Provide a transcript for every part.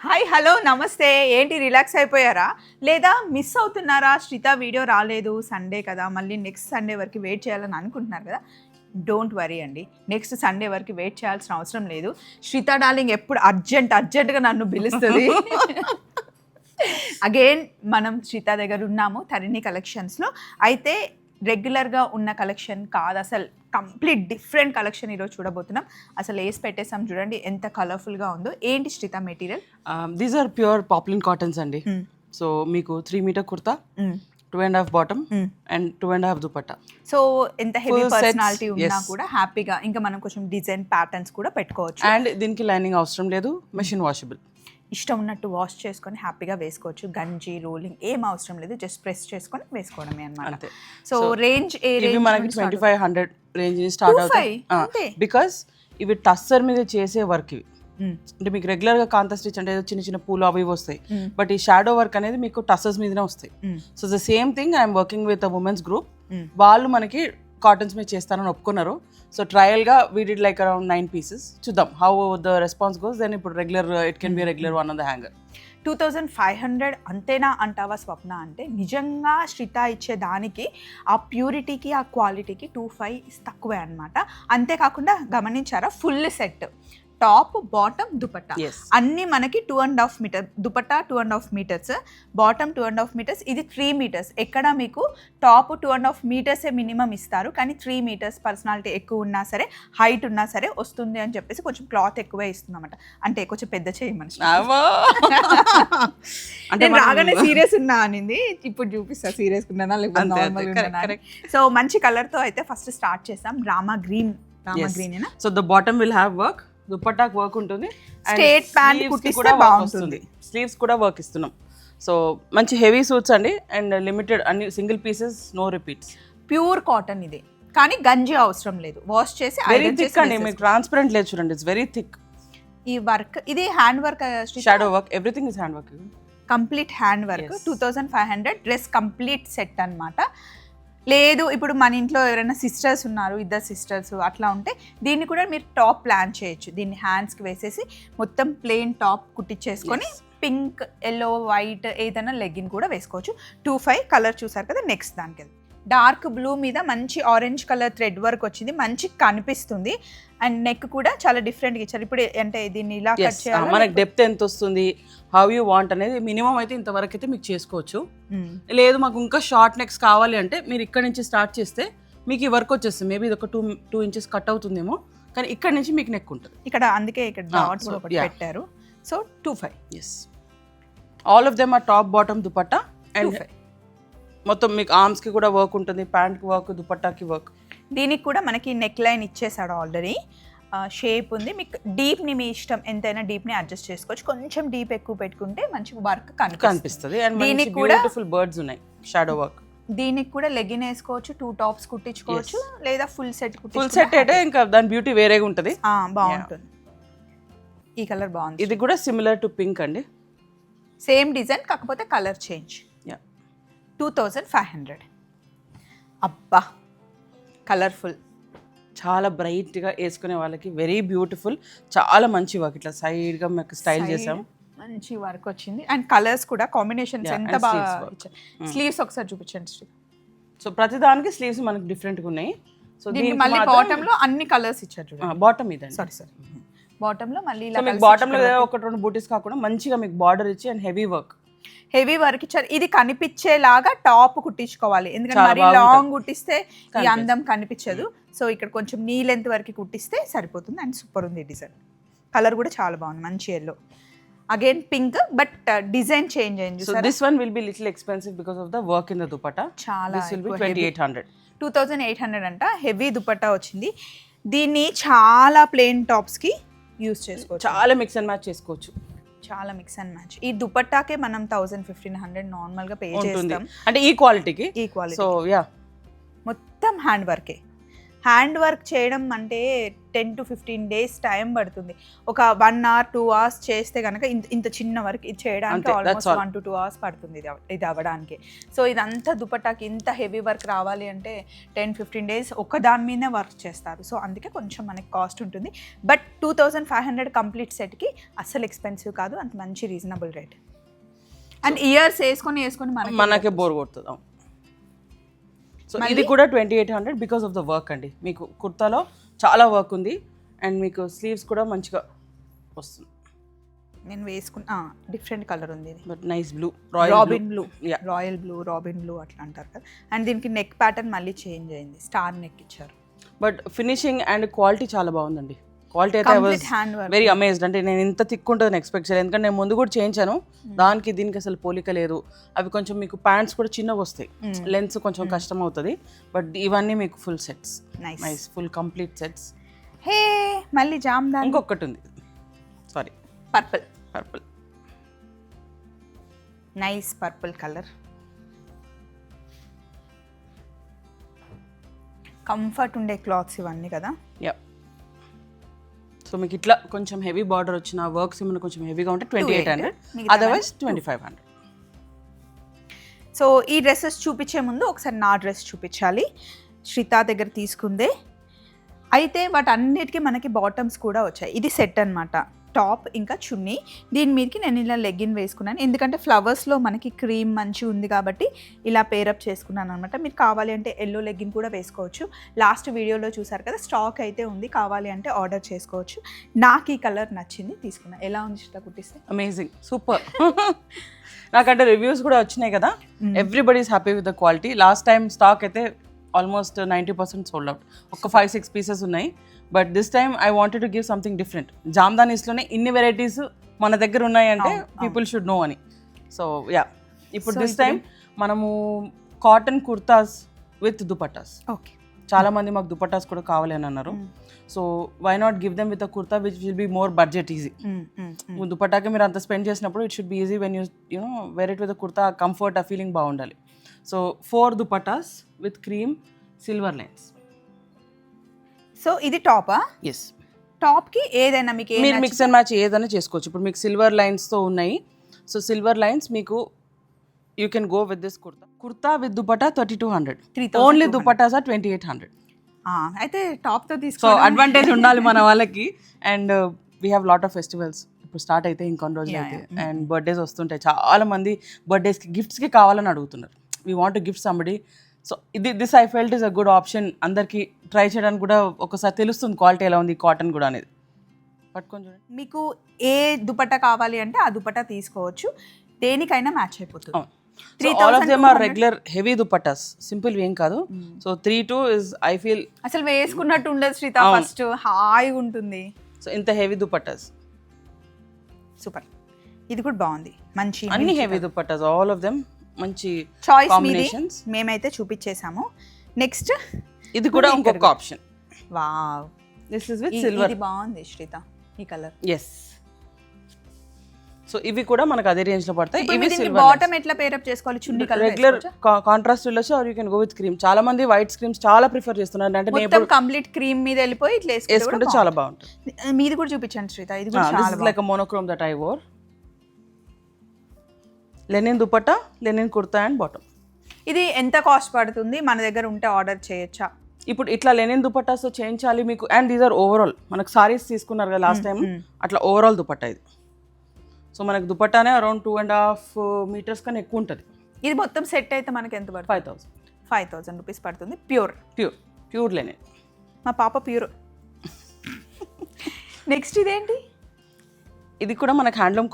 Hi hello నమస్తే. ఏంటి relax అయిపోయారా లేదా మిస్ అవుతున్నారా? శ్రిత వీడియో రాలేదు, సండే కదా, మళ్ళీ నెక్స్ట్ సండే వరకు వెయిట్ చేయాలని అనుకుంటున్నారు కదా. డోంట్ వరీ అండి, నెక్స్ట్ సండే వరకు వెయిట్ చేయాల్సిన అవసరం లేదు. శ్రిత డార్లింగ్ ఎప్పుడు అర్జెంట్గా నన్ను పిలుస్తుంది. అగైన్ మనం శ్రిత దగ్గర ఉన్నాము తరిణి కలెక్షన్స్లో. అయితే రెగ్యులర్గా ఉన్న కలెక్షన్ కాదు, అసలు కంప్లీట్ డిఫరెంట్ కలెక్షన్ ఈరోజు చూడబోతున్నాం. అసలు వేసి పెట్టేసాం చూడండి ఎంత కలర్ఫుల్గా ఉందో. ఏంటి Shritha material? These are pure poplin cottons అండి. సో మీకు 3 metre kurta, 2.5 bottom and 2.5 dupatta. So ఎంత హెవీ పర్సనాలిటీ ఉన్నా కూడా హ్యాపీగా ఇంకా మనం కొంచెం డిజైన్ ప్యాటర్న్స్ కూడా పెట్టుకోవచ్చు. అండ్ దీనికి లైనింగ్ అవసరం లేదు, మెషిన్ వాషబుల్. ఇష్టం ఉన్నట్టు వాష్ చేసుకొని హ్యాపీగా వేసుకోవచ్చు. గంజి రోలింగ్ ఏం అవసరం లేదు, జస్ట్ ప్రెస్ చేసుకొని వేసుకోవడమే అన్నమాట. సో రేంజ్ మనకి 2500 రేంజ్ స్టార్ట్ అవుతాయి. బికాస్ ఇవి టస్సర్ మీద చేసే వర్క్ ఇవి. అంటే మీకు రెగ్యులర్ గా కాంతా స్టిచ్ అంటే చిన్న చిన్న పూలు అవి వస్తాయి, బట్ ఈ షాడో వర్క్ అనేది మీకు టస్సర్స్ మీదనే వస్తాయి. So the same thing I'm working with women's group. వాళ్ళు మనకి కాటన్స్ మీద చేస్తారని ఒప్పుకున్నారు. సో ట్రయల్ గా we did like around 9 pieces. చూద్దాం how the response goes. Then ఇప్పుడు regular it can be regular one on the hanger. 2500 అంతేనా అంటావా స్వప్న? అంటే నిజంగా శ్రిత ఇచ్చే దానికి ఆ ప్యూరిటీకి ఆ క్వాలిటీకి 25 తక్కువే అనమాట. అంతేకాకుండా గమనించారా, full set top bottom dupatta అన్ని మనకి 2.5 meter dupatta, 2.5 meters bottom, 2.5 meters. ఇది 3 మీటర్స్. ఎక్కడ మీకు టాప్ 2.5 మీటర్సే మినిమం ఇస్తారు, కానీ 3 మీటర్స్ పర్సనాలిటీ ఎక్కువ ఉన్నా సరే, హైట్ ఉన్నా సరే వస్తుంది అని చెప్పేసి కొంచెం క్లాత్ ఎక్కువే ఇస్తుంది అనమాట. అంటే కొంచెం పెద్ద చేయి మనిషి. నేను రాగానే సీరియస్ ఉన్నా అనింది, ఇప్పుడు చూపిస్తా సీరియస్ ఉన్నానా లేకపోతే. సో మంచి కలర్ తో అయితే ఫస్ట్ స్టార్ట్ చేస్తాం. రామా గ్రీన్ ఏనా? So the bottom will have work, దుపట్టాకి వర్క్ ఉంటుంది, స్ట్రేట్ ప్యాంట్ కుట్టిస్తే బాగుంటుంది. స్లీవ్స్ కూడా వర్క్ ఇస్తున్నాం. సో మంచి హెవీ సూట్స్ అండి, అండ్ లిమిటెడ్ అన్ని single pieces, no repeats. Pure cotton ఇది, కానీ గంజి అవసరం లేదు, వాష్ చేసి వెరీ థిక్ అండి. మీకు ట్రాన్స్పరెంట్ లేదు చూడండి, ఇట్స్ వెరీ థిక్. ఈ వర్క్ ఇది hand work, shadow work, everything is hand work, complete hand work. 2500 dress complete set అన్నమాట. లేదు ఇప్పుడు మన ఇంట్లో ఎవరైనా సిస్టర్స్ ఉన్నారు, 2 సిస్టర్స్ అట్లా ఉంటే దీన్ని కూడా మీరు టాప్ ప్లాన్ చేయొచ్చు. దీన్ని హ్యాండ్స్కి వేసేసి మొత్తం ప్లెయిన్ టాప్ కుట్టించేసుకొని పింక్, ఎల్లో, వైట్ ఏదైనా లెగ్గిన్ కూడా వేసుకోవచ్చు. 25 కలర్ చూసారు కదా. నెక్స్ట్ దానికి డార్క్ బ్లూ మీద మంచి ఆరెంజ్ కలర్ థ్రెడ్ వర్క్ వచ్చింది, మంచి కనిపిస్తుంది. అండ్ నెక్ కూడా చాలా డిఫరెంట్గా ఇచ్చారు. ఇప్పుడు అంటే దీన్ని ఇలా కట్ చేయాలి, మనకి డెప్త్ ఎంత వస్తుంది, హౌ యూ వాంట్ అనేది మినిమం అయితే ఇంతవరకు అయితే మీకు చేసుకోవచ్చు. లేదు మాకు ఇంకా షార్ట్ నెక్స్ కావాలి అంటే మీరు ఇక్కడ నుంచి స్టార్ట్ చేస్తే మీకు ఈ వర్క్ వచ్చేస్తుంది. మేబీ ఇది ఒక 2 inches కట్ అవుతుందేమో, కానీ ఇక్కడ నుంచి మీకు నెక్ ఉంటుంది ఇక్కడ. అందుకే ఇక్కడ డాట్ కూడా ఒకటి పెట్టారు. So 25. Yes, all of them are top bottom dupatta. And మొత్తం మీకు ఆర్మ్స్ కి కూడా వర్క్ ఉంటుంది, ప్యాంట్ కి వర్క్, దుపట్టాకి వర్క్. దీనికి కూడా మనకి నెక్ లైన్ ఇచ్చేసాడు ఆల్రెడీ, షేప్ ఉంది. మీకు డీప్ని మీ ఇష్టం, ఎంతైనా డీప్ని అడ్జస్ట్ చేసుకోవచ్చు. కొంచెం డీప్ ఎక్కువ పెట్టుకుంటే మంచి వర్క్ కనిపిస్తుంది. అండ్ దీనికి కూడా బ్యూటిఫుల్ బర్డ్స్ ఉన్నాయి, షాడో వర్క్. దీనికి కూడా లెగిన్ వేసుకోవచ్చు, 2 టాప్స్ కుట్టించుకోవచ్చు, లేదా ఫుల్ సెట్ ఫుల్ సెట్ అయితే ఇంకా దాని బ్యూటీ వేరేగా ఉంటుంది, బాగుంటుంది. ఈ కలర్ బాగుంది. ఇది కూడా సిమిలర్ టు పింక్ అండి, సేమ్ డిజైన్ కాకపోతే కలర్ చేంజ్. 2500. అబ్బా కలర్ఫుల్, చాలా బ్రైట్గా వేసుకునే వాళ్ళకి వెరీ బ్యూటిఫుల్. చాలా మంచి వర్క్, ఇట్లా సైడ్గా మీకు స్టైల్ చేసాం, మంచి వర్క్ వచ్చింది. అండ్ కలర్స్ కూడా కాంబినేషన్స్ ఎంత బాగా ఇచ్చారు. స్లీవ్స్ ఒకసారి చూపించండి. సో ప్రతి దానికి స్లీవ్స్ మనకి డిఫరెంట్గా ఉన్నాయి. సో దీనికి మళ్ళీ బాటమ్ లో అన్ని కలర్స్ ఇచ్చారు. బాటమ్ ఇదండి, సారీ బాటమ్ లో మళ్ళీ బాటమ్ లో 1-2 బూటీస్ కాకుండా మంచిగా మీకు బార్డర్ ఇచ్చి అండ్ హెవీ వర్క్ ఇచ్చారు. ఇది కనిపించేలాగా టాప్ కుట్టించుకోవాలి, ఎందుకంటే మరీ లాంగ్ కుట్టిస్తే ఈ అందం కనిపించదు. సో ఇక్కడ కొంచెం నీ లెంత్ వరకు కుట్టిస్తే సరిపోతుంది. అండ్ సూపర్ ఉంది డిజైన్. కలర్ కూడా చాలా బాగుంది, మంచి yellow. Again pink, but design change అయింది. So this one will be little expensive because of the work in the dupatta. చాలా 2800. 2800 అంట. హెవీ దుపట్టా వచ్చింది. దీన్ని చాలా ప్లెయిన్ టాప్స్ కి యూస్ చేసుకోవచ్చు, చాలా మిక్స్ అండ్ మ్యాచ్ చేసుకోవచ్చు. చాలా మిక్స్ అండ్ మ్యాచ్. ఈ దుపట్టాకే మనం 1500 నార్మల్ గా పే చేస్తాం, అంటే ఈ క్వాలిటీకి. ఈ క్వాలిటీ. సో యా, మొత్తం హ్యాండ్ వర్కే. హ్యాండ్ వర్క్ చేయడం అంటే 10 to 15 days టైం పడుతుంది. ఒక 1 hour 2 hours చేస్తే కనుక ఇంత చిన్న వర్క్ ఇది చేయడానికి ఆల్మోస్ట్ 1 to 2 hours పడుతుంది ఇది అవ్వడానికి. సో ఇదంతా దుపట్టాకి ఇంత హెవీ వర్క్ రావాలి అంటే 10-15 days ఒక దాని మీదనే వర్క్ చేస్తారు. సో అందుకే కొంచెం మనకి కాస్ట్ ఉంటుంది. బట్ 2500 కంప్లీట్ సెట్కి అస్సలు ఎక్స్పెన్సివ్ కాదు, అంత మంచి రీజనబుల్ రేట్. అండ్ ఇయర్స్ వేసుకొని మనకే బోర్ కొడుతుంది. సో ఇది కూడా 2800 బికాస్ ఆఫ్ ద వర్క్ అండి. మీకు కుర్తాలో చాలా వర్క్ ఉంది అండ్ మీకు స్లీవ్స్ కూడా మంచిగా వస్తుంది. నేను వేసుకున్న డిఫరెంట్ కలర్ ఉంది, but nice blue, royal blue అట్లా అంటారు కదా. అండ్ దీనికి నెక్ ప్యాటర్న్ మళ్ళీ చేంజ్ అయింది, స్టార్ నెక్ ఇచ్చారు. బట్ ఫినిషింగ్ అండ్ క్వాలిటీ చాలా బాగుందండి. క్వాలిటీ అయితే ఐ వాజ్ వెరీ అమేజ్డ్. అంటే నేను ఇంత థిక్ ఉంటుందని ఎక్స్పెక్ట్ చేయలేదు, ఎందుకంటే నేను ముందు కూడా చేయించాను, దానికి దీనికి అసలు పోలిక లేదు. అవి కొంచెం మీకు ప్యాంట్స్ కూడా చిన్నగా వస్తాయి, లెన్స్ కొంచెం కష్టం అవుతుంది. బట్ ఇవన్నీ మీకు full sets, nice full complete sets. Hey మళ్ళీ జామ్దాని ఇంకొకటి ఉంది, sorry purple nice purple colour. Comfort ఉండే క్లాత్స్ ఇవన్నీ కదా. యా, సో మీకు ఇట్లా కొంచెం హెవీ బార్డర్ వచ్చిన వర్క్స్ ఏమైనా కొంచెం హెవీగా ఉంటే 2800, అదర్వైజ్ 2500. సో ఈ డ్రెస్సెస్ చూపించే ముందు ఒకసారి నా డ్రెస్ చూపించాలి. శ్రిత దగ్గర తీసుకుందే అయితే వాటన్నిటికీ మనకి బాటమ్స్ కూడా వచ్చాయి. ఇది సెట్ అన్నమాట, టాప్ ఇంకా చున్నీ. దీని మీదకి నేను ఇలా లెగ్గిన్ వేసుకున్నాను, ఎందుకంటే ఫ్లవర్స్లో మనకి క్రీమ్ మంచి ఉంది కాబట్టి ఇలా పేరప్ చేసుకున్నాను అనమాట. మీరు కావాలి అంటే ఎల్లో లెగ్గిన్ కూడా వేసుకోవచ్చు. లాస్ట్ వీడియోలో చూసారు కదా, స్టాక్ అయితే ఉంది, కావాలి అంటే ఆర్డర్ చేసుకోవచ్చు. నాకు ఈ కలర్ నచ్చింది, తీసుకున్నాను. ఎలా ఉంది శ్రిత కుట్టిస్తే? Amazing, super. నాకంటే రివ్యూస్ కూడా వచ్చినాయి కదా, everybody is happy with the quality. Last time stock అయితే ఆల్మోస్ట్ 90% సోల్డ్ అవుట్, ఒక 5-6 పీసెస్ ఉన్నాయి. But this time I wanted to give something different. జామ్దానీస్లోనే ఇన్ని వెరైటీస్ మన దగ్గర ఉన్నాయంటే పీపుల్ షుడ్ నో అని. సో యా, ఇప్పుడు దిస్ టైమ్ మనము cotton kurtas with dupattas. Okay, చాలా మంది మాకు దుపట్టాస్ కూడా కావాలి అని అన్నారు. So why not give them with a kurta which will be more budget easy. దుపట్టాకి మీరు అంత స్పెండ్ చేసినప్పుడు it should be easy when you know wear it with a kurta, comfort, ఆ ఫీలింగ్ బాగుండాలి. So 4 dupattas with cream silver lines. So ఇది టాపా? Yes, టాప్కి ఏదైనా మీకు మీరు మిక్స్ అండ్ మ్యాచ్ ఏదైనా చేసుకోవచ్చు. ఇప్పుడు మీకు సిల్వర్ లైన్స్తో ఉన్నాయి, సో సిల్వర్ లైన్స్ మీకు you can go with this kurta with dupatta 3200. Only dupattas are 2800. అయితే టాప్తో తీసుకో. సో అడ్వాంటేజ్ ఉండాలి మన వాళ్ళకి. And we have lot of festivals ఇప్పుడు స్టార్ట్ అయితే ఇంకొన్ని రోజులు అయితే, అండ్ బర్త్డేస్ వస్తుంటాయి. చాలా మంది బర్త్డేస్కి గిఫ్ట్స్కి కావాలని అడుగుతున్నారు. We want to gift somebody. So this I felt is a good option. అందరికీ ట్రై చేయడానికి కూడా ఒకసారి తెలుస్తుంది క్వాలిటీ ఎలా ఉంది కాటన్ కూడా అనేది. పట్టుకొని చూడండి, మీకు ఏ దుపట్టా కావాలి అంటే ఆ దుపట్టా తీసుకోవచ్చు, దేనికైనా మ్యాచ్ అయిపోతుంది. All of them are regular heavy dupattas, simple ఏం కాదు. సో 3-2 ఇస్ ఐ ఫీల్ అసలు వేసుకున్నట్టు ఉండదు శ్రీత, ఫస్ట్ హాయిగా ఉంటుంది. సో ఇంత హెవీ దుపట్టాస్ సూపర్. ఇది కూడా బాగుంది, మంచి అన్ని heavy dupattas, all of them మంచి చాయిస్ కాంబినేషన్స్ మేమైతే చూపించేసాము. నెక్స్ట్ ఇది కూడా ఇంకొక option. Wow, this is with silver. ఇది బాగుంది శ్రీత, ఈ కలర్. yes. సో ఇవి కూడా మనకు అదే రేంజ్ లో పడతాయి. ఇవి సిల్వర్. బాటమ్ ఎట్లా పేరప్ చేసుకోవాలి? చున్నీ కలర్ రెగ్యులర్ కాంట్రాస్ట్ వెళ్ళొచ్చు, or you can go with cream. చాలా మంది వైట్ క్రీమ్స్ చాలా ప్రిఫర్ చేస్తున్నారు. అంటే మొత్తం కంప్లీట్ క్రీమ్ మీద వెళ్ళిపోయి ఇట్లా వేసుకుంటే చాలా బాగుంటుంది. మీది కూడా చూపించండి శ్రీత. ఇది కూడా చాలా బాగుంది, like monochrome that I wore. Linen dupatta, linen kurta and bottom. ఇది ఎంత కాస్ట్ పడుతుంది? మన దగ్గర ఉంటే ఆర్డర్ చేయొచ్చా? ఇప్పుడు ఇట్లా లెనిన్ దుపట్టాస్ చేయించాలి మీకు. అండ్ దీస్ ఆర్ ఓవరాల్, మనకు సారీస్ తీసుకున్నారు కదా లాస్ట్ టైం, అట్లా ఓవరాల్ దుపట్టా ఇది. సో మనకు దుపట్టానే అరౌండ్ 2.5 meters కన్నా ఎక్కువ ఉంటుంది. ఇది మొత్తం సెట్ అయితే మనకి ఎంత పడుతుంది? 5,000 రూపీస్ పడుతుంది. Pure linen. మా పాప ప్యూర్. నెక్స్ట్ ఇదేంటి? ఇది కూడా మనకు handloom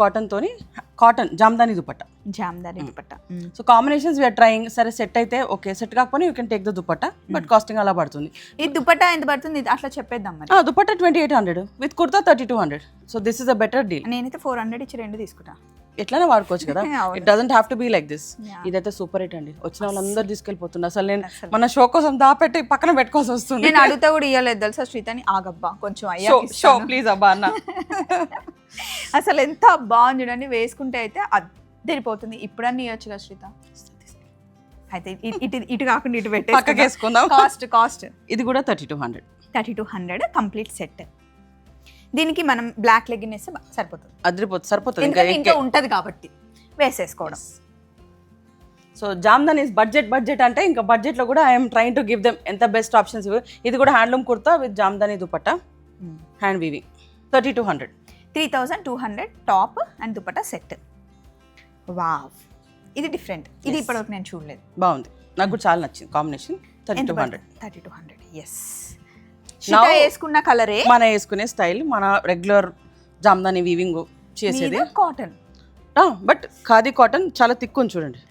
cotton jamdani dupatta. So combinations we are trying. సరే సెట్ అయితే ఓకే, సెట్ కాకపోతే you can take the dupatta, but costing అలా పడుతుంది. ఈ దుపట్టా ఎంత పడుతుంది అట్లా చెప్పేద్దాం మరి. Dupatta 2800 with kurta 3200. So this is a better deal. నేనైతే 400 ఇచ్చి 2 తీసుకుంటా. ఎట్లనే వాడుకోవచ్చు కదా, it doesn't have to be like this. ఇదైతే సూపర్ హిట్ అండి, వచ్చిన వాళ్ళందరూ తీసుకెళ్ళిపోతున్నారు. అసలు నేను మన షో కోసం దాపెట్టి పక్కన పెట్టుకోవాల్సి వస్తుంది. నేను అడుగుతా కూడా ఇవ్వలేదు తెలుసా శ్రీతని. ఆగబ్బా కొంచెం అయ్యా షో ప్లీజ్ అబ్బా అన్న. అసలు ఎంత బాగుంది చూడండి, వేసుకుంటే అయితే అద్దరిపోతుంది. ఇప్పుడన్నీ ఇవ్వచ్చు కదా శ్రీత. అయితే ఇటు కాకుండా ఇటు పక్కకి వేసుకుందాం. కాస్ట్ ఇది కూడా 3200. 3200 కంప్లీట్ సెట్. దీనికి మనం బ్లాక్ లెగ్గిన్ వేస్తే సరిపోతుంది. సరిపోతుంది ఇంకా ఉంటది కాబట్టి వేసేసుకోవడం. సో జామ్దాని ఇస్ బడ్జెట్ అంటే ఇంకా బడ్జెట్ లో కూడా I'm trying to give them ఎంత బెస్ట్ ఆప్షన్స్. ఇది కూడా handloom kurta with Jamdani dupatta, hand weaving. 3200. 3200 top and dupatta set. Wow, ఇది డిఫరెంట్. ఇది ఇప్పటివరకు నేను చూడలేదు. బాగుంది, నాకు కూడా చాలా నచ్చింది కాంబినేషన్. 3200. ఎస్, వేసుకున్న కలరే మన వేసుకునే స్టైల్, మన రెగ్యులర్ జామ్దాని వీవింగ్ చేసేది. కాటన్, బట్ ఖాదీ కాటన్ చాలా థిక్ ఉంది చూడండి.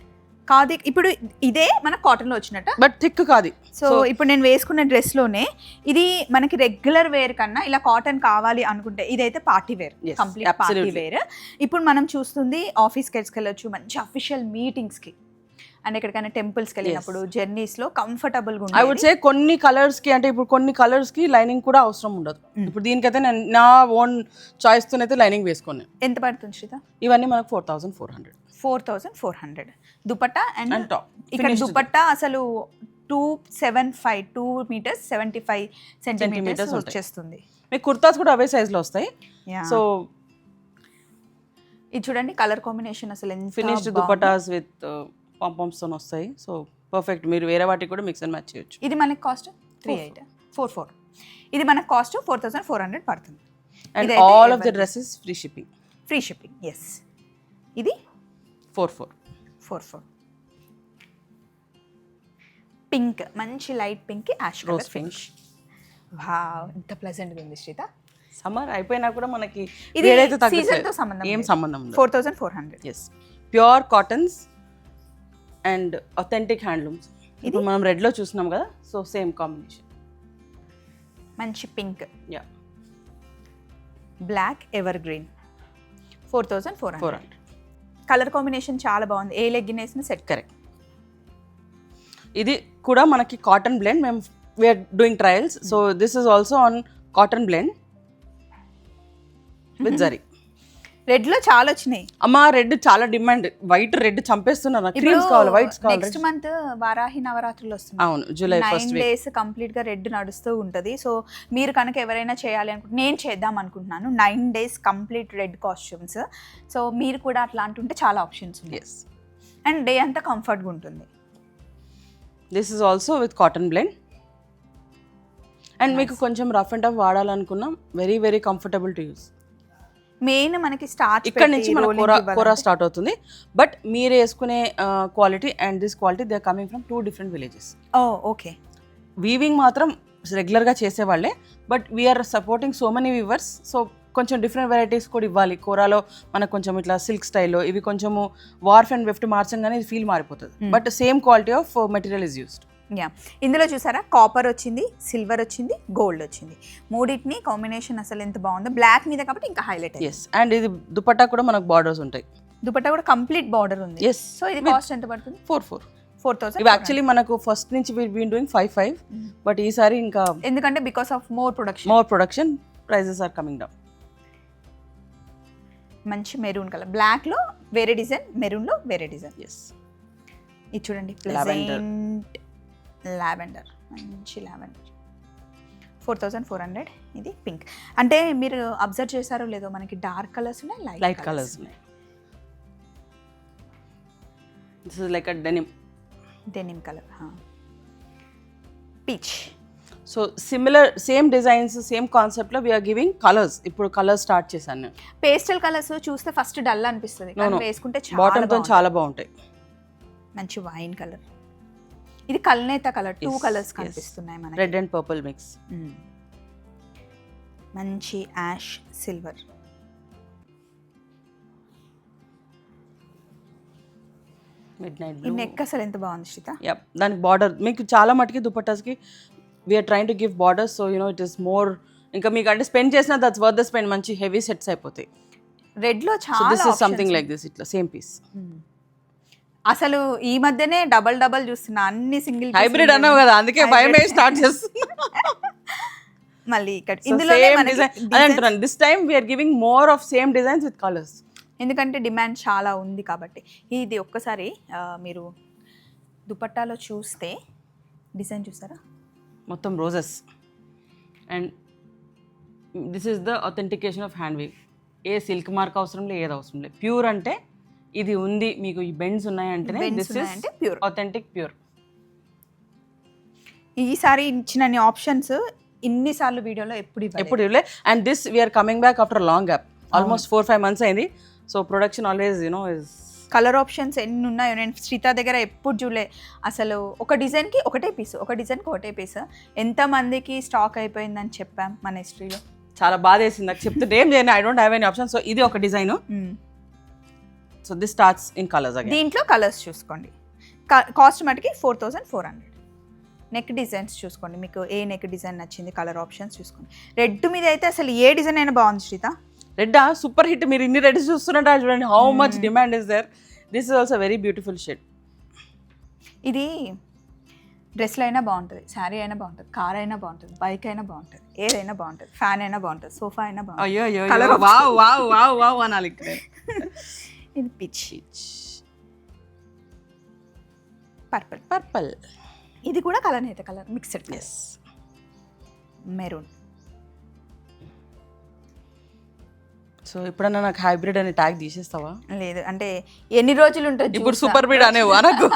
ఖాదీ ఇప్పుడు ఇదే మన కాటన్ లో వచ్చినట్ట, బట్ థిక్ ఖాదీ. సో ఇప్పుడు నేను వేసుకున్న డ్రెస్ లోనే ఇది మనకి రెగ్యులర్ వేర్ కన్నా ఇలా కాటన్ కావాలి అనుకుంటే ఇదైతే party wear, complete party wear. ఇప్పుడు మనం చూస్తుంది ఆఫీస్కి వెళ్ళొచ్చు, మంచి అఫీషియల్ మీటింగ్స్ కి అండ్ ఎక్కడికైనా టెంపుల్స్కి వెళ్ళినప్పుడు జర్నీస్ లో కంఫర్టబుల్ గా. ఐ వుడ్ సే కొన్ని కలర్స్ కి, అంటే ఇప్పుడు కొన్ని కలర్స్ కి లైనింగ్ కూడా అవసరం ఉండదు. ఇప్పుడు దీనికైతే నేను నా ఓన్ చాయిస్ తోనైతే లైనింగ్ వేసుకున్నాను. ఎంత పడుతుంది శ్రీత? ఇవన్నీ మనకు 4400. 4400 దుపట్టా అండ్ టాప్. ఇక్కడ దుపట్టా అసలు 275 2 meters 75 centimeters వచ్చేస్తుంది. మీకు కుర్తాస్ కూడా అవే సైజ్ లో వస్తాయి. సో ఇది చూడండి కలర్ కాంబినేషన్ అసలు ఎంత ఫినిష్డ్ దుపట్టాస్ విత్ పాంపామ్స్ తో వస్తాయి. సో పర్ఫెక్ట్, మీరు వేరే వాటికి కూడా మిక్స్ అండ్ మ్యాచ్ చేయొచ్చు. ఇది మనకి కాస్ట్ 44. ఇది మనకి కాస్ట్ 4400 పడుతుంది. And all of the dresses free shipping. Yes, ఇది 44. పింక్, మంచి light pink, ash colour finish. Wow, ఎంత ప్లెజెంట్ గా ఉంది శ్రీత. సమ్మర్ అయిపోయినా కూడా మనకి ఇది సీజన్ తో ఏం సంబంధం ఉండదు. 4400. yes, pure cottons and authentic handlooms. ఇప్పుడు మనం రెడ్ లో చూస్తున్నాం కదా, సో సేమ్ కాంబినేషన్. మంచి pink, black evergreen. 4400. Colour combination చాలా బాగుంది. ఏ లెగ్గిన్ వేసిన సెట్. కరెక్ట్. ఇది కూడా మనకి కాటన్ బ్లెండ్. మేము we are doing trials, so this is also on cotton blend with zari. Red లో చాలా వచ్చినాయి అమ్మా. రెడ్ చాలా డిమాండ్. వైట్ రెడ్ చంపేస్తున్నారు. క్రీమ్స్ కావాలి, వైట్స్ కావాలి. నెక్స్ట్ మంత్ వారాహి నవరాత్రులు వస్తుంది. అవును, జూలై 1st 9 days కంప్లీట్ గా రెడ్ నడుస్తూ ఉంటది. సో మీరు కనుక ఎవరైనా చేయాలి అనుకుంటే, నేను చేద్దాం అనుకుంటున్నాను 9 days complete red costumes. So మీరు కూడా అట్లా అంటుంటే చాలా ఆప్షన్స్ ఉన్నాయి. అండ్ డే అంతా కంఫర్ట్గా ఉంటుంది. This is also with cotton blend. And మీకు కొంచెం రఫ్ అండ్ టఫ్ వాడాలనుకున్నాం, very very comfortable to use. Main మనకి స్టార్ట్ ఇక్కడ నుంచి మన కోరా స్టార్ట్ అవుతుంది. బట్ మీరు వేసుకునే quality and this quality they are coming from 2 different villages. Okay. Weaving మాత్రం రెగ్యులర్గా చేసేవాళ్ళే, but we're supporting so many weavers. So కొంచెం డిఫరెంట్ వెరైటీస్ కూడా ఇవ్వాలి. కోరాలో మనకు కొంచెం ఇట్లా సిల్క్ స్టైల్లో, ఇవి కొంచెము వార్ఫ్ అండ్ వెఫ్ట్ మార్చంగానే ఇది ఫీల్ మారిపోతుంది. But same quality of material is used. ఇందులో చూసారా, కాపర్ వచ్చింది, సిల్వర్ వచ్చింది, గోల్డ్ వచ్చింది. మూడింటిని కాంబినేషన్ అసలు ఎంత బాగుందో. బ్లాక్ మీద కాబట్టి ఇంకా హైలైట్. ఎస్, అండ్ ఇది దుపట్టా కూడా మనకు బార్డర్స్ ఉంటాయి. దుపట్టా కూడా కంప్లీట్ బార్డర్ ఉంది. ఎస్. సో ఇది కాస్ట్ ఎంత పడుతుంది? 4000. ఇవి యాక్చువల్లీ మనకు ఫస్ట్ నుంచి వి బీన్ డూయింగ్ 55, బట్ ఈసారి ఇంకా ఎందుకంటే because of more production prices are coming down. మంచి మెరూన్ కలర్, బ్లాక్ లో వేరే డిజైన్, మెరూన్ లో వేరే డిజైన్. ఎస్, ఇది చూడండి, లావెండర్, మంచి లావెండర్. 4400. ఇది పింక్. అంటే మీరు అబ్జర్వ్ చేశారో లేదో, మనకి డార్క్ కలర్స్ ఉన్నాయి, లైట్ కలర్స్ ఉన్నాయి. This is like a denim colour, peach. So similar, same designs, same concept లో వీఆర్ గివింగ్ కలర్స్. ఇప్పుడు కలర్ స్టార్ట్ చేశాను. పేస్టల్ కలర్స్ చూస్తే ఫస్ట్ డల్ అనిపిస్తుంది, కానీ వేసుకుంటే బాటమ్ తో చాలా బాగుంటాయి. మంచి వైన్ కలర్. ఇది కల్నేత కలర్. 2 కలర్స్ కనిపిస్తున్నాయి మనకి, రెడ్ అండ్ పర్పుల్ మిక్స్. మంచి యాష్ సిల్వర్. మిడ్నైట్ ఈ నెక్ అసలు ఎంత బాగుంది శ్రీత. దానికి బార్డర్ మీకు చాలా మటుకి దుపట్టాస్కి we're trying to give border. So you know it is more, ఇంకా మీకు అంటే స్పెండ్ చేసినా దట్స్ వర్త్ ద స్పెండ్. మంచి హెవీ సెట్స్ అయిపోతాయి. రెడ్ లో చాలా. This is something like this, ఇట్లా సేమ్ పీస్. అసలు ఈ మధ్యనే డబల్ చూస్తున్నా, అన్ని సింగిల్ హైబ్రిడ్ అన్నావు కదా, అందుకే భయమే స్టార్ట్ చేస్తున్నా. మళ్ళీ ఇక్కడ ఇందులోనే అంటున్నాను, this time we are giving more of same designs with colours. ఎందుకంటే డిమాండ్ చాలా ఉంది కాబట్టి. ఇది ఒక్కసారి మీరు దుపట్టాలో చూస్తే డిజైన్ చూసారా, మొత్తం roses. And this is the authentication of hand weave. ఏ సిల్క్ మార్క్ అవసరం లేదు, ఏది అవసరం లేదు. ప్యూర్ అంటే ఇది ఉంది, మీకు ఈ బెండ్స్ ఉన్నాయంటేనే this is pure, authentic pure. ఈసారి ఇచ్చినన్ని ఆప్షన్స్ ఇన్నిసార్లు వీడియోలో ఎప్పుడు ఇవ్వలే. And this we're coming back after long gap, almost 4-5 months అయింది. So production always is colour options ఎన్ని ఉన్నాయో నేను శ్రీత దగ్గర ఎప్పుడు చూడలే అసలు. ఒక డిజైన్కి ఒకటే పీస్, ఒక డిజైన్కి ఒకటే పీస్. ఎంతమందికి స్టాక్ అయిపోయిందని చెప్పాం మన హిస్టరీలో. చాలా బాధ వేసింది నాకు చెప్తే, ఏం చేయను, I don't have any option. So ఇది ఒక design. So this starts in colours again. దీంట్లో కలర్స్ చూసుకోండి. కాస్ట్ మటుకి 4400. నెక్ డిజైన్స్ చూసుకోండి, మీకు ఏ నెక్ డిజైన్ నచ్చింది, కలర్ ఆప్షన్స్ చూసుకోండి. రెడ్ మీద అయితే అసలు ఏ డిజైన్ అయినా బాగుంది శ్రీత. Red super hit. మీరు ఇన్ని రెడ్స్ చూస్తున్నట్టు చూడండి, how much demand is there. This is also very beautiful shade. ఇది డ్రెస్లో అయినా బాగుంటుంది, శారీ అయినా బాగుంటుంది, కార్ అయినా బాగుంటుంది, బైక్ అయినా బాగుంటుంది, ఏదైనా బాగుంటుంది, ఫ్యాన్ అయినా బాగుంటుంది, సోఫా అయినా బాగుంటుంది. అయ్యో వావ్ వావ్ వావ్ వావ్ అనాలి. ఇది పిచ్ పర్పుల్. ఇది కూడా కలర్ నేత colour mixed. Yes, maroon. So ఇప్పుడన్నా నాకు హైబ్రిడ్ అనే ట్యాగ్ తీసేస్తావా? లేదు అంటే ఎన్ని రోజులు ఉంటుంది ఇప్పుడు సూపర్ బ్రీడ్ అనేవు అనకు.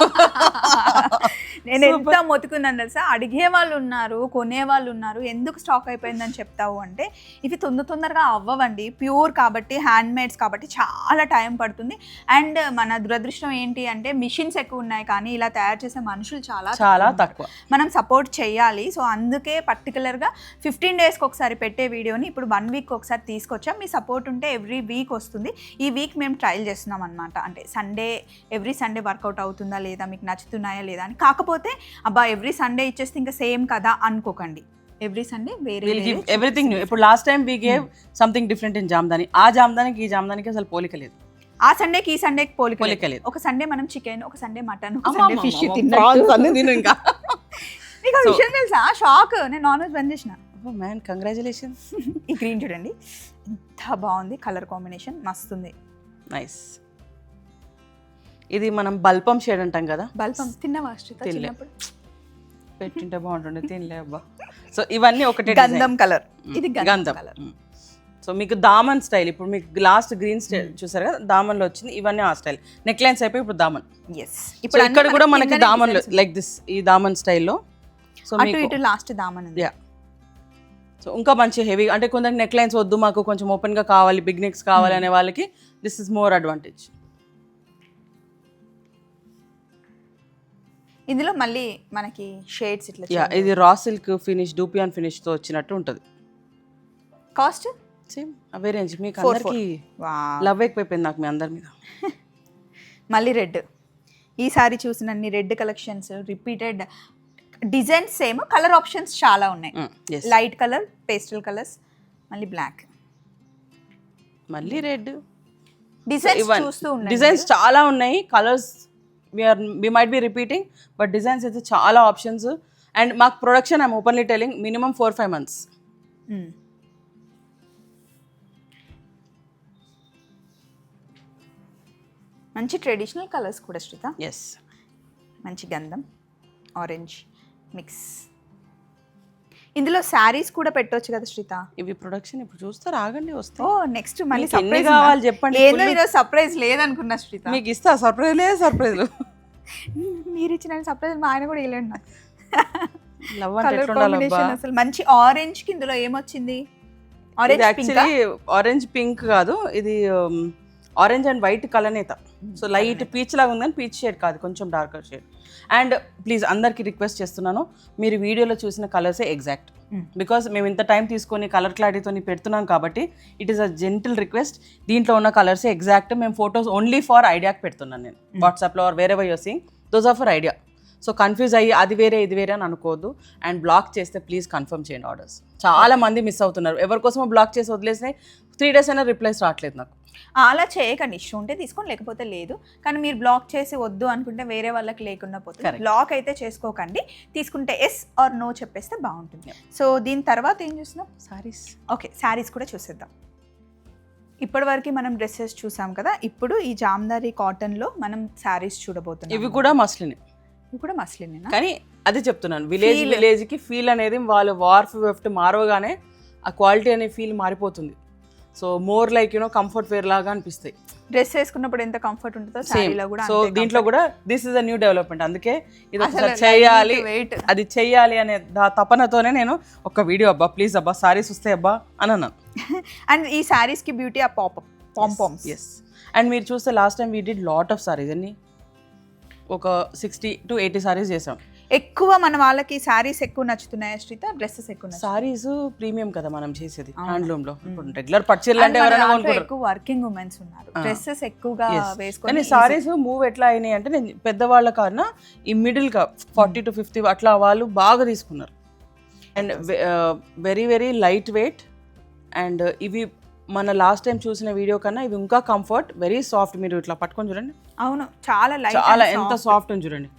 నేను ఎంత మొత్తుకున్నాను తెలుసా, అడిగే వాళ్ళు ఉన్నారు, కొనే వాళ్ళు ఉన్నారు, ఎందుకు స్టాక్ అయిపోయిందని చెప్తావు అంటే ఇవి తొందరగా అవ్వవండి, ప్యూర్ కాబట్టి, హ్యాండ్ మేడ్స్ కాబట్టి చాలా టైం పడుతుంది. అండ్ మన దురదృష్టం ఏంటి అంటే మిషన్స్ ఎక్కువ ఉన్నాయి కానీ ఇలా తయారు చేసే మనుషులు చాలా తక్కువ. మనం సపోర్ట్ చేయాలి. సో అందుకే పర్టికులర్గా 15 daysకి ఒకసారి పెట్టే వీడియోని ఇప్పుడు 1 week ఒకసారి తీసుకొచ్చాం. మీ సపోర్ట్ ఉంటే ఎవ్రీ వీక్ వస్తుంది. ఈ వీక్ మేము ట్రయల్ చేస్తున్నాం అనమాట. అంటే ఎవ్రీ సండే వర్కౌట్ అవుతుందా లేదా, మీకు నచ్చుతున్నాయా లేదా అని. కాకపోతే అబ్బా ఎవ్రీ సండే ఇచ్చేస్తే ఇంకా సేమ్ కదా అనుకోకండి, ఎవ్రీ సండే వేరే ఎవ్రీథింగ్ న్యూ. ఇప్పుడు last time we gave something different in Jamdani. ఆ జామ్దానికి ఈ జామ్దానికి అసలు పోలిక లేదు. ఆ సండేకి ఈ సండేకి పోలిక లేదు. ఒక సండే మనం చికెన్, ఒక సండే మటన్, ఒక సండే ఫిష్ తిన్నాను. ఇంకా నీకు ఆ విషయం తెలుసా, షాక్. నేను నాన్ వెజ్ బంద్ చేసిన. Man congratulations. ఈ గ్రీన్ చూడండి ఎంత బాగుంది, కలర్ కాంబినేషన్ మస్తుంది. నైస్. ఇది మనం బల్పం షేడ్ అంటాం కదా. బల్పం తిన్నవా చిన్నప్పుడు? పెట్టింటే బాగుంటుండే, తినలే అబ్బా. సో ఇవన్నీ ఒకటే గంధం కలర్. ఇది గంధం కలర్. సో మీకు దామన్ స్టైల్, ఇప్పుడు మీకు లాస్ట్ గ్రీన్ స్టైల్ చూసారు కదా, దామన్లో వచ్చింది. ఇవన్నీ ఆ స్టైల్. నెక్ లైన్స్ అయిపోయి ఇప్పుడు దామన్. ఇప్పుడు ఇక్కడ కూడా మనకి దామన్ లైక్ దిస్, ఈ దామన్ స్టైల్లో. సో ఇటు లాస్ట్ దామన్ ఉంది. యా. సో ఇంకా మంచి హెవీ, అంటే కొందరికి నెక్ లైన్స్ వద్దు, మాకు కొంచెం ఓపెన్గా కావాలి, బిగ్ నెక్స్ కావాలి అనే వాళ్ళకి దిస్ ఇస్ మోర్ అడ్వాంటేజ్. ఇందులో మళ్ళీ మనకి షేడ్స్ ఇట్లా. యా, ఇది రా సిల్క్ ఫినిష్, డూపియాన్ ఫినిష్తో వచ్చినట్టు ఉంటుంది. కాస్ట్ సేమ్ అవే రేంజ్. మీకు అందరికి లవ్ ఎక్కువైపోయింది నాకు మీ అందరి మీద. మళ్ళీ రెడ్. ఈసారి చూసిన red collections, repeated designs, same colour options చాలా ఉన్నాయి. లైట్ కలర్, పేస్టల్ కలర్స్, మళ్ళీ బ్లాక్, మళ్ళీ రెడ్. డిజైన్స్ చాలా ఉన్నాయి. Colours we might be repeating, but designs అయితే చాలా ఆప్షన్స్. అండ్ మాకు production, I'm openly telling, minimum 4-5 months. మంచి ట్రెడిషనల్ కలర్స్ కూడా శ్రీత. ఎస్, మంచి గంధం, ఆరెంజ్ మిక్స్. ఇందులో శారీస్ కూడా పెట్టొచ్చు కదా శ్రీత. ఇవి ప్రొడక్షన్ ఇప్పుడు చూస్తారు, ఆగండి వస్తాయి. ఓ నెక్స్ట్ మళ్ళీ సర్ప్రైజ్ కావాలి చెప్పండి. ఏదో ఈరోజు సర్ప్రైజ్ లేదనుకున్నా శ్రీత. మీకు ఇస్తా సర్ప్రైజ్, లేదు సర్ప్రైజ్లు. మీరు ఇచ్చిన సర్ప్రైజ్ మా ఆయన కూడా ఇవ్వలేండి నాకు. లవ్ అంటే అసలు మంచి ఆరెంజ్ కి ఇందులో ఏమొచ్చింది, ఆరెంజ్ పింక్ కాదు, ఇది ఆరెంజ్ అండ్ వైట్ కలనేత. సో లైట్ పీచ్ లాగా ఉంది కానీ పీచ్ షేడ్ కాదు, కొంచెం డార్కర్ షేడ్. అండ్ ప్లీజ్ అందరికీ రిక్వెస్ట్ చేస్తున్నాను, మీరు వీడియోలో చూసిన కలర్సే ఎగ్జాక్ట్. బికాస్ మేము ఇంత టైం తీసుకొని కలర్ క్లారిటీతో పెడుతున్నాం కాబట్టి it is a gentle request. దీంట్లో ఉన్న కలర్సే ఎగ్జాక్ట్. మేము ఫొటోస్ ఓన్లీ ఫర్ ఐడియాకి పెడుతున్నాను నేను, వాట్సాప్లో or wherever you're seeing, those are for idea. So confuse అయ్యి అది వేరే ఇది వేరే అని అనుకోవద్దు. అండ్ బ్లాక్ చేస్తే ప్లీజ్ కన్ఫర్మ్ చేయండి ఆర్డర్స్. చాలా మంది మిస్ అవుతున్నారు, ఎవరికోసమో బ్లాక్ చేసి వదిలేసినాయి. 3 days అయినా రిప్లైస్ రావట్లేదు నాకు. అలా చేయకండి, ఇష్యూ ఉంటే తీసుకొని, లేకపోతే లేదు. కానీ మీరు బ్లాక్ చేసి వద్దు అనుకుంటే వేరే వాళ్ళకి లేకుండా పోతుంది. బ్లాక్ అయితే చేసుకోకండి, తీసుకుంటే ఎస్ ఆర్ నో చెప్పేస్తే బాగుంటుంది. సో దీని తర్వాత ఏం చూస్తున్నాం, సారీస్. ఓకే, శారీస్ కూడా చూసేద్దాం. ఇప్పటివరకు మనం డ్రెస్సెస్ చూసాం కదా, ఇప్పుడు ఈ జామ్దారి కాటన్లో మనం శారీస్ చూడబోతున్నాం. ఇవి కూడా మస్లిన్. ఇది కూడా మస్లినేనా? కానీ అదే చెప్తున్నాను, విలేజ్కి ఫీల్ అనేది వాళ్ళు వార్ఫ్ వెఫ్ట్ మారవగానే ఆ క్వాలిటీ అనే ఫీల్ మారిపోతుంది. So more like comfort wear లాగా అనిపిస్తాయి. డ్రెస్ వేసుకున్నప్పుడు ఎంత కంఫర్ట్ ఉంటుందో శారీలో కూడా. సో దీంట్లో కూడా this is a new development. అందుకే ఇది ఒకసారి చేయాలి, అది చెయ్యాలి అనే తపనతోనే నేను ఒక వీడియో అబ్బా ప్లీజ్ అబ్బా సారీస్ వస్తాయి అబ్బా అని అన్నాను. అండ్ ఈ సారీస్ కి బ్యూటీ ఆ పాంపామ్స్. ఎస్. అండ్ మీరు చూస్తే last time we did lot of saris, అన్ని ఒక 60 to 80 సారీస్ చేసాం. ఎక్కువ మన వాళ్ళకి సారీస్ ఎక్కువ నచ్చుతున్నాయా శ్రీత, డ్రెస్సెస్ ఎక్కువ నచ్చుతున్నాయా? సారీస్ ప్రీమియం కదా మనం చేసేది హ్యాండ్లూమ్ లో. ఇప్పుడు రెగ్యులర్ పర్చేలు అంటే ఎవరైనా కొనుక్కుంటారు. ఎక్కువ వర్కింగ్ ఉమెన్స్ ఉన్నారు, డ్రెస్సెస్ ఎక్కువగా వేసుకొని. కానీ సారీస్ మూవ్ ఎట్లా అయినాయి అంటే నేను పెద్దవాళ్ళ కన్నా ఈ మిడిల్ గా 40 to 50 అట్లా వాళ్ళు బాగా తీసుకున్నారు. And very very light weight. And ఇవి మన లాస్ట్ టైం చూసిన వీడియో కన్నా ఇవి ఇంకా కంఫర్ట్, వెరీ సాఫ్ట్. మీరు ఇట్లా పట్టుకొని చూడండి. అవును, చాలా లైట్, చాలా ఎంత సాఫ్ట్ ఉంది చూడండి,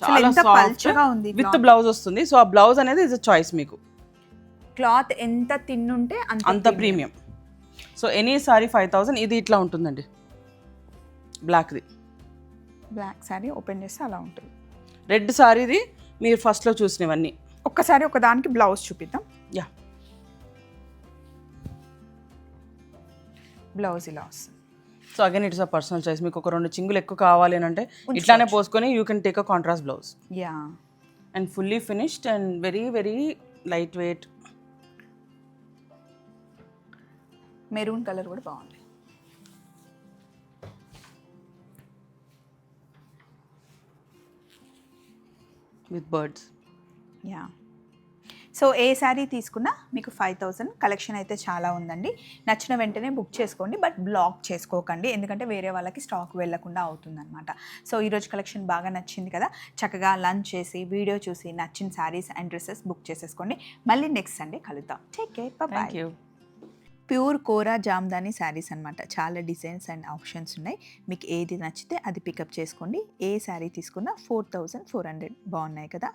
చాలా పల్చగా ఉంది. విత్ బ్లౌజ్ వస్తుంది. సో ఆ బ్లౌజ్ అనేది ఇస్ చాయిస్ మీకు. క్లాత్ ఎంత థిన్ ఉంటే అంత ప్రీమియం. So any sorry 5000. ఇది ఇట్లా ఉంటుందండి, బ్లాక్ది. బ్లాక్ సారీ ఓపెన్ చేస్తే అలా ఉంటుంది. రెడ్ సారీది మీరు ఫస్ట్లో చూసినవన్నీ. ఒక్కసారి ఒక దానికి బ్లౌజ్ చూపిద్దాం. యా, బ్లౌజ్ ఇలా వస్తుంది. So again it's a personal choice. మీకు ఒక 2 చింగులు ఎక్కువ కావాలి అని అంటే ఇట్లానే పోసుకొని you can take a contrast blouse. Yeah, and fully finished and very very light weight. Maroon colour కూడా బాగుంది. With birds. యా, సో ఏ శారీ తీసుకున్నా మీకు 5000. కలెక్షన్ అయితే చాలా ఉందండి. నచ్చిన వెంటనే బుక్ చేసుకోండి, బట్ బ్లాక్ చేసుకోకండి, ఎందుకంటే వేరే వాళ్ళకి స్టాక్ వెళ్ళకుండా అవుతుందన్నమాట. సో ఈరోజు కలెక్షన్ బాగా నచ్చింది కదా, చక్కగా లంచ్ చేసి వీడియో చూసి నచ్చిన శారీస్ అండ్ డ్రెస్సెస్ బుక్ చేసేసుకోండి. మళ్ళీ నెక్స్ట్ సండే కలుద్దాం. Take care, bye. Pure kora jamdani saris అనమాట. చాలా డిజైన్స్ అండ్ ఆప్షన్స్ ఉన్నాయి. మీకు ఏది నచ్చితే అది పికప్ చేసుకోండి. ఏ శారీ తీసుకున్నా 4400. బాగున్నాయి కదా.